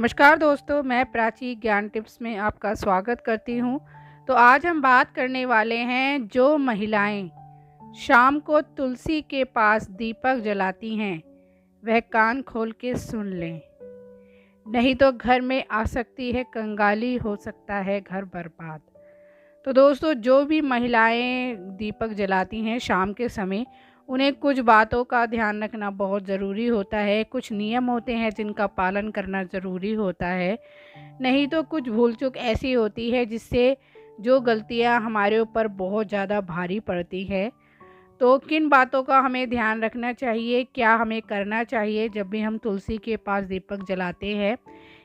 नमस्कार दोस्तों, मैं प्राची ज्ञान टिप्स में आपका स्वागत करती हूँ। तो आज हम बात करने वाले हैं, जो महिलाएं शाम को तुलसी के पास दीपक जलाती हैं, वह कान खोल के सुन लें, नहीं तो घर में आ सकती है कंगाली, हो सकता है घर बर्बाद। तो दोस्तों, जो भी महिलाएं दीपक जलाती हैं शाम के समय, उन्हें कुछ बातों का ध्यान रखना बहुत ज़रूरी होता है। कुछ नियम होते हैं जिनका पालन करना ज़रूरी होता है, नहीं तो कुछ भूल चूक ऐसी होती है जिससे जो गलतियां हमारे ऊपर बहुत ज़्यादा भारी पड़ती है। तो किन बातों का हमें ध्यान रखना चाहिए, क्या हमें करना चाहिए जब भी हम तुलसी के पास दीपक जलाते हैं,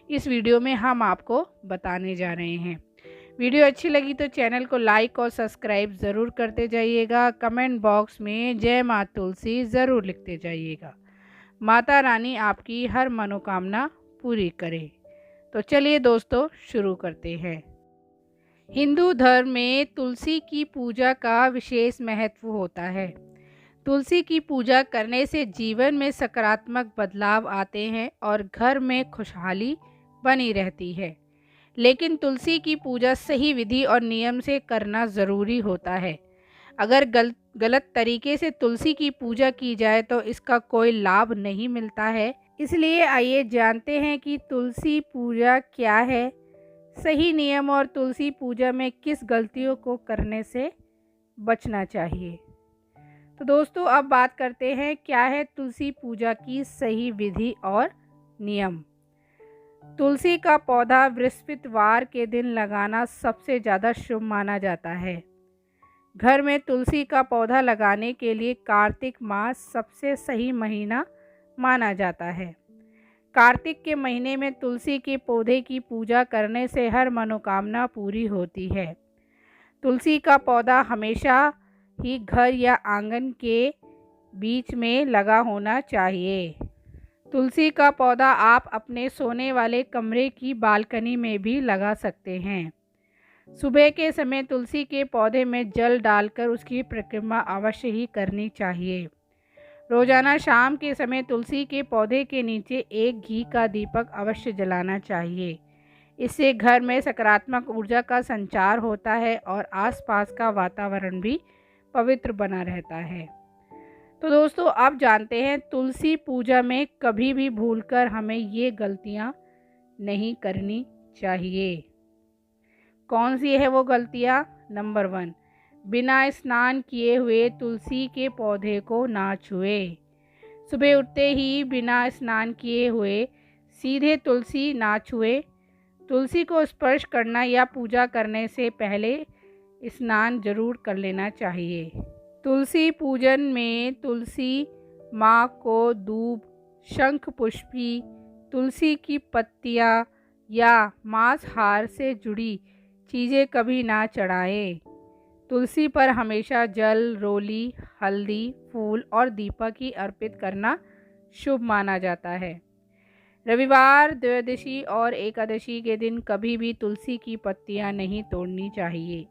इस वीडियो में हम आपको बताने जा रहे हैं। वीडियो अच्छी लगी तो चैनल को लाइक और सब्सक्राइब ज़रूर करते जाइएगा। कमेंट बॉक्स में जय माँ तुलसी ज़रूर लिखते जाइएगा। माता रानी आपकी हर मनोकामना पूरी करे। तो चलिए दोस्तों, शुरू करते हैं। हिंदू धर्म में तुलसी की पूजा का विशेष महत्व होता है। तुलसी की पूजा करने से जीवन में सकारात्मक बदलाव आते हैं और घर में खुशहाली बनी रहती है। लेकिन तुलसी की पूजा सही विधि और नियम से करना ज़रूरी होता है। अगर गलत तरीके से तुलसी की पूजा की जाए तो इसका कोई लाभ नहीं मिलता है। इसलिए आइए जानते हैं कि तुलसी पूजा क्या है, सही नियम और तुलसी पूजा में किस गलतियों को करने से बचना चाहिए। तो दोस्तों, अब बात करते हैं क्या है तुलसी पूजा की सही विधि और नियम। तुलसी का पौधा बृहस्पतिवार के दिन लगाना सबसे ज़्यादा शुभ माना जाता है। घर में तुलसी का पौधा लगाने के लिए कार्तिक मास सबसे सही महीना माना जाता है। कार्तिक के महीने में तुलसी के पौधे की पूजा करने से हर मनोकामना पूरी होती है। तुलसी का पौधा हमेशा ही घर या आंगन के बीच में लगा होना चाहिए। तुलसी का पौधा आप अपने सोने वाले कमरे की बालकनी में भी लगा सकते हैं। सुबह के समय तुलसी के पौधे में जल डालकर उसकी परिक्रमा अवश्य ही करनी चाहिए। रोजाना शाम के समय तुलसी के पौधे के नीचे एक घी का दीपक अवश्य जलाना चाहिए। इससे घर में सकारात्मक ऊर्जा का संचार होता है और आसपास का वातावरण भी पवित्र बना रहता है। तो दोस्तों, अब जानते हैं तुलसी पूजा में कभी भी भूलकर हमें ये गलतियां नहीं करनी चाहिए। कौन सी है वो गलतियां? नंबर 1, बिना स्नान किए हुए तुलसी के पौधे को ना छुए। सुबह उठते ही बिना स्नान किए हुए सीधे तुलसी ना छुए। तुलसी को स्पर्श करना या पूजा करने से पहले स्नान जरूर कर लेना चाहिए। तुलसी पूजन में तुलसी माँ को दूब, शंख पुष्पी, तुलसी की पत्तियाँ या मांसाहार से जुड़ी चीज़ें कभी ना चढ़ाएं। तुलसी पर हमेशा जल, रोली, हल्दी, फूल और दीपक ही अर्पित करना शुभ माना जाता है। रविवार, द्वादशी और एकादशी के दिन कभी भी तुलसी की पत्तियां नहीं तोड़नी चाहिए।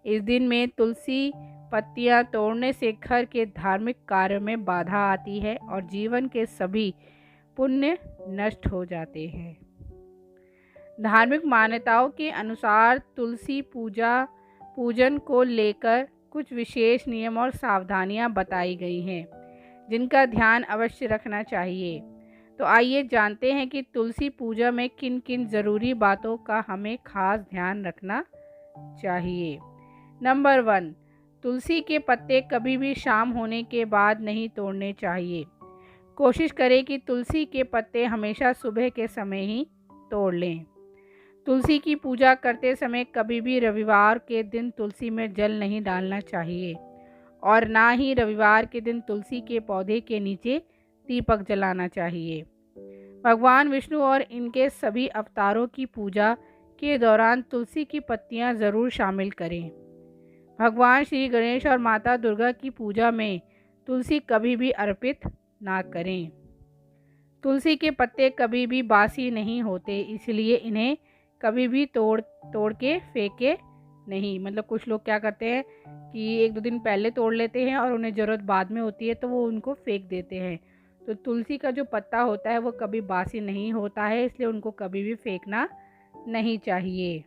इस दिन में तुलसी पत्तियां तोड़ने से घर के धार्मिक कार्य में बाधा आती है और जीवन के सभी पुण्य नष्ट हो जाते हैं। धार्मिक मान्यताओं के अनुसार तुलसी पूजन को लेकर कुछ विशेष नियम और सावधानियां बताई गई हैं, जिनका ध्यान अवश्य रखना चाहिए। तो आइए जानते हैं कि तुलसी पूजा में किन किन ज़रूरी बातों का हमें खास ध्यान रखना चाहिए। नंबर 1, तुलसी के पत्ते कभी भी शाम होने के बाद नहीं तोड़ने चाहिए। कोशिश करें कि तुलसी के पत्ते हमेशा सुबह के समय ही तोड़ लें। तुलसी की पूजा करते समय कभी भी रविवार के दिन तुलसी में जल नहीं डालना चाहिए और ना ही रविवार के दिन तुलसी के पौधे के नीचे दीपक जलाना चाहिए। भगवान विष्णु और इनके सभी अवतारों की पूजा के दौरान तुलसी की पत्तियां ज़रूर शामिल करें। भगवान श्री गणेश और माता दुर्गा की पूजा में तुलसी कभी भी अर्पित ना करें। तुलसी के पत्ते कभी भी बासी नहीं होते, इसलिए इन्हें कभी भी तोड़ के फेंके नहीं। मतलब कुछ लोग क्या करते हैं कि 1-2 दिन पहले तोड़ लेते हैं और उन्हें ज़रूरत बाद में होती है तो वो उनको फेंक देते हैं। तो तुलसी का जो पत्ता होता है वो कभी बासी नहीं होता है, इसलिए उनको कभी भी फेंकना नहीं चाहिए।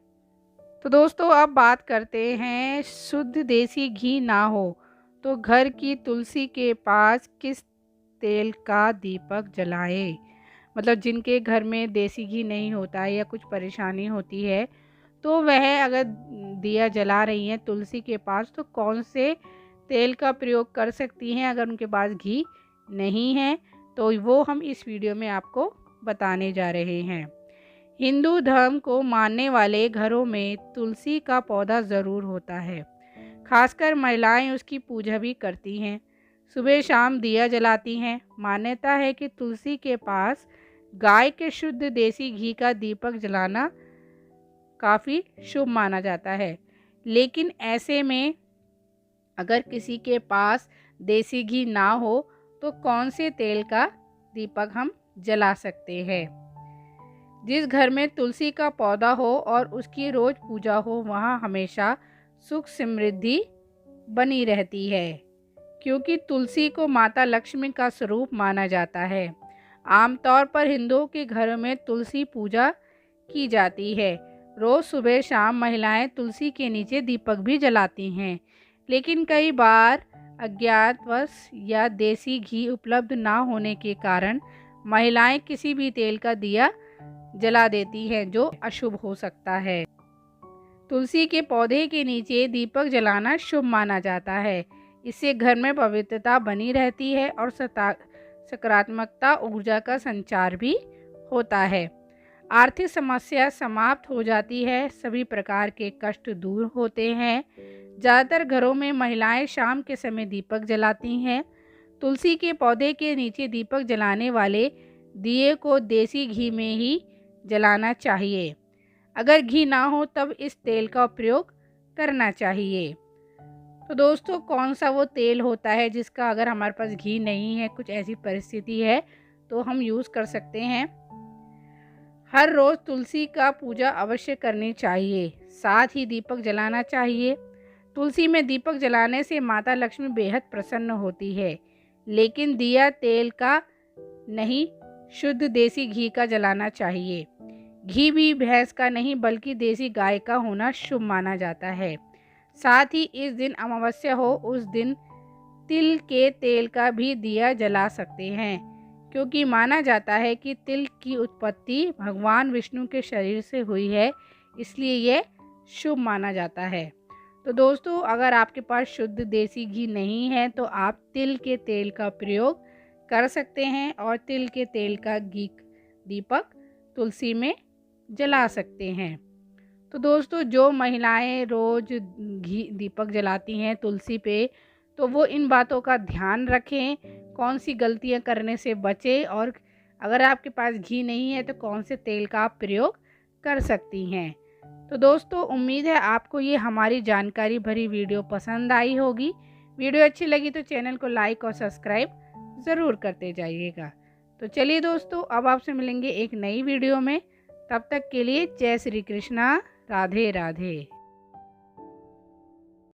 तो दोस्तों अब बात करते हैं, शुद्ध देसी घी ना हो तो घर की तुलसी के पास किस तेल का दीपक जलाएं। मतलब जिनके घर में देसी घी नहीं होता है या कुछ परेशानी होती है, तो वह अगर दिया जला रही हैं तुलसी के पास, तो कौन से तेल का प्रयोग कर सकती हैं अगर उनके पास घी नहीं है, तो वो हम इस वीडियो में आपको बताने जा रहे हैं। हिंदू धर्म को मानने वाले घरों में तुलसी का पौधा ज़रूर होता है। खासकर महिलाएं उसकी पूजा भी करती हैं, सुबह शाम दिया जलाती हैं। मान्यता है कि तुलसी के पास गाय के शुद्ध देसी घी का दीपक जलाना काफ़ी शुभ माना जाता है। लेकिन ऐसे में अगर किसी के पास देसी घी ना हो तो कौन से तेल का दीपक हम जला सकते हैं। जिस घर में तुलसी का पौधा हो और उसकी रोज पूजा हो, वहाँ हमेशा सुख समृद्धि बनी रहती है, क्योंकि तुलसी को माता लक्ष्मी का स्वरूप माना जाता है। आमतौर पर हिंदुओं के घरों में तुलसी पूजा की जाती है। रोज सुबह शाम महिलाएं तुलसी के नीचे दीपक भी जलाती हैं, लेकिन कई बार अज्ञातवश या देसी घी उपलब्ध ना होने के कारण महिलाएं किसी भी तेल का दिया जला देती हैं, जो अशुभ हो सकता है। तुलसी के पौधे के नीचे दीपक जलाना शुभ माना जाता है। इससे घर में पवित्रता बनी रहती है और सकारात्मकता ऊर्जा का संचार भी होता है। आर्थिक समस्या समाप्त हो जाती है, सभी प्रकार के कष्ट दूर होते हैं। ज़्यादातर घरों में महिलाएं शाम के समय दीपक जलाती हैं। तुलसी के पौधे के नीचे दीपक जलाने वाले दिए को देसी घी में ही जलाना चाहिए। अगर घी ना हो तब इस तेल का प्रयोग करना चाहिए। तो दोस्तों कौन सा वो तेल होता है जिसका अगर हमारे पास घी नहीं है, कुछ ऐसी परिस्थिति है, तो हम यूज़ कर सकते हैं। हर रोज़ तुलसी का पूजा अवश्य करनी चाहिए, साथ ही दीपक जलाना चाहिए। तुलसी में दीपक जलाने से माता लक्ष्मी बेहद प्रसन्न होती है, लेकिन दिया तेल का नहीं, शुद्ध देसी घी का जलाना चाहिए। घी भी भैंस का नहीं बल्कि देसी गाय का होना शुभ माना जाता है। साथ ही इस दिन अमावस्या हो उस दिन तिल के तेल का भी दिया जला सकते हैं, क्योंकि माना जाता है कि तिल की उत्पत्ति भगवान विष्णु के शरीर से हुई है, इसलिए यह शुभ माना जाता है। तो दोस्तों अगर आपके पास शुद्ध देसी घी नहीं है तो आप तिल के तेल का प्रयोग कर सकते हैं और तिल के तेल का घी दीपक तुलसी में जला सकते हैं। तो दोस्तों जो महिलाएं रोज़ घी दीपक जलाती हैं तुलसी पे, तो वो इन बातों का ध्यान रखें, कौन सी गलतियां करने से बचें, और अगर आपके पास घी नहीं है तो कौन से तेल का आप प्रयोग कर सकती हैं। तो दोस्तों उम्मीद है आपको ये हमारी जानकारी भरी वीडियो पसंद आई होगी। वीडियो अच्छी लगी तो चैनल को लाइक और सब्सक्राइब ज़रूर करते जाइएगा। तो चलिए दोस्तों अब आपसे मिलेंगे एक नई वीडियो में, तब तक के लिए जय श्री कृष्णा, राधे राधे।